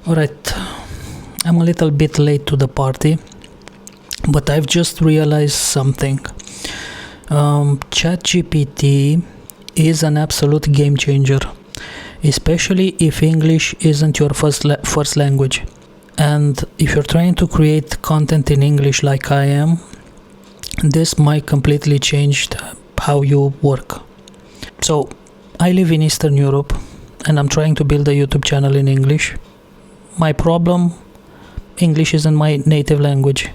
Alright, I'm a little bit late to the party, but I've just realized something. ChatGPT is an absolute game changer, especially if English isn't your first language. And if you're trying to create content in English like I am, this might completely change how you work. So, I live in Eastern Europe and I'm trying to build a YouTube channel in English. My problem, English isn't my native language.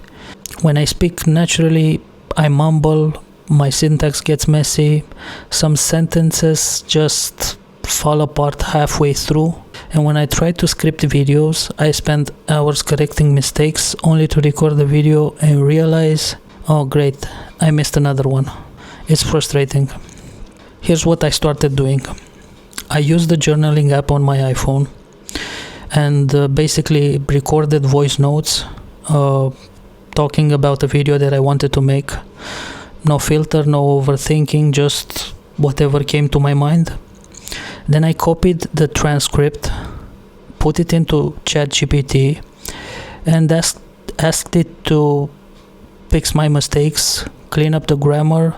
When I speak naturally, I mumble, my syntax gets messy, some sentences just fall apart halfway through, and when I try to script videos, I spend hours correcting mistakes only to record the video and realize, oh great, I missed another one. It's frustrating. Here's what I started doing. I used the journaling app on my iPhone and basically recorded voice notes talking about a video that I wanted to make. No filter, no overthinking, just whatever came to my mind. Then I copied the transcript, put it into ChatGPT, and asked it to fix my mistakes, clean up the grammar,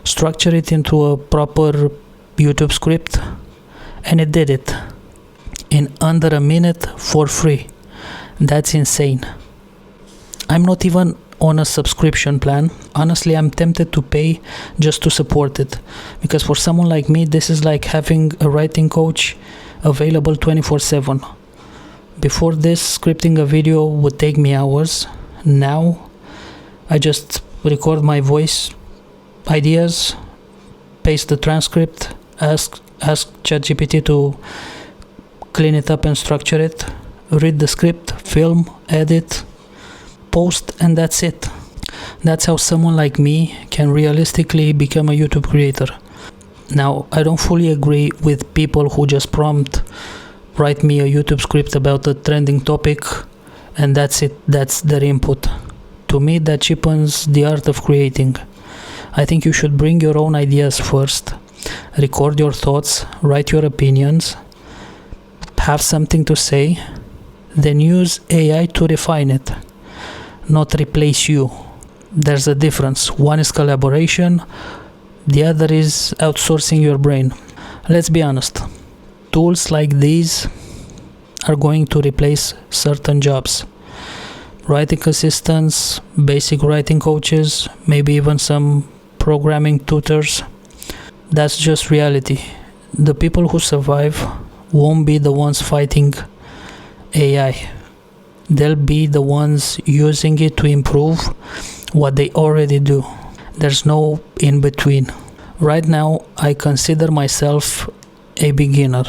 structure it into a proper YouTube script, and it did it in under a minute for free. That's insane. I'm not even on a subscription plan. Honestly, I'm tempted to pay just to support it, because for someone like me, this is like having a writing coach available 24/7. Before this, scripting a video would take me hours. Now I just record my voice ideas, paste the transcript, ask ChatGPT to clean it up and structure it, read the script, film, edit, post, and that's it. That's how someone like me can realistically become a YouTube creator. Now, I don't fully agree with people who just prompt, write me a YouTube script about a trending topic, and that's it, that's their input. To me, that cheapens the art of creating. I think you should bring your own ideas first, record your thoughts, write your opinions, have something to say, then use AI to refine it, not replace you. There's a difference. One is collaboration, the other is outsourcing your brain. Let's be honest, tools like these are going to replace certain jobs. Writing assistants, basic writing coaches, maybe even some programming tutors. That's just reality. The people who survive won't be the ones fighting AI. They'll be the ones using it to improve what they already do. There's no in between. Right now, I consider myself a beginner.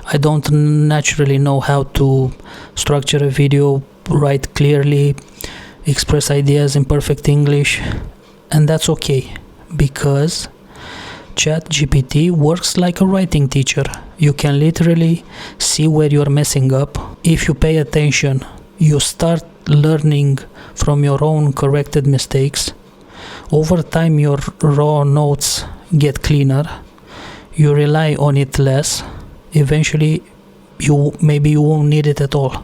I don't naturally know how to structure a video, write clearly, express ideas in perfect English, and that's okay, because ChatGPT works like a writing teacher. You can literally see where you're messing up. If you pay attention, you start learning from your own corrected mistakes. Over time, your raw notes get cleaner. You rely on it less. Eventually, maybe you won't need it at all.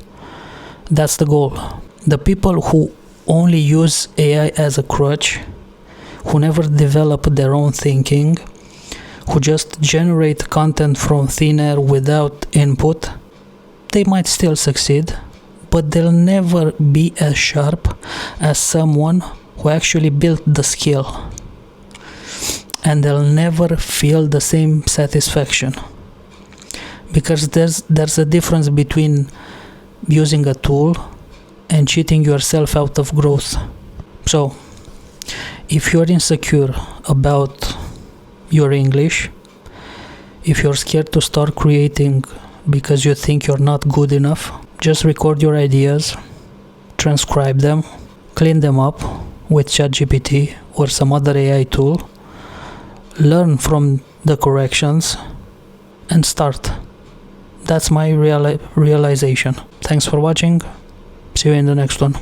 That's the goal. The people who only use AI as a crutch, who never develop their own thinking, who just generate content from thin air without input, they might still succeed, but they'll never be as sharp as someone who actually built the skill. And they'll never feel the same satisfaction. Because there's a difference between using a tool and cheating yourself out of growth. So, if you're insecure about your English, if you're scared to start creating because you think you're not good enough, just record your ideas, transcribe them, clean them up with ChatGPT or some other AI tool, learn from the corrections, and start. That's my realization. Thanks for watching. See you in the next one.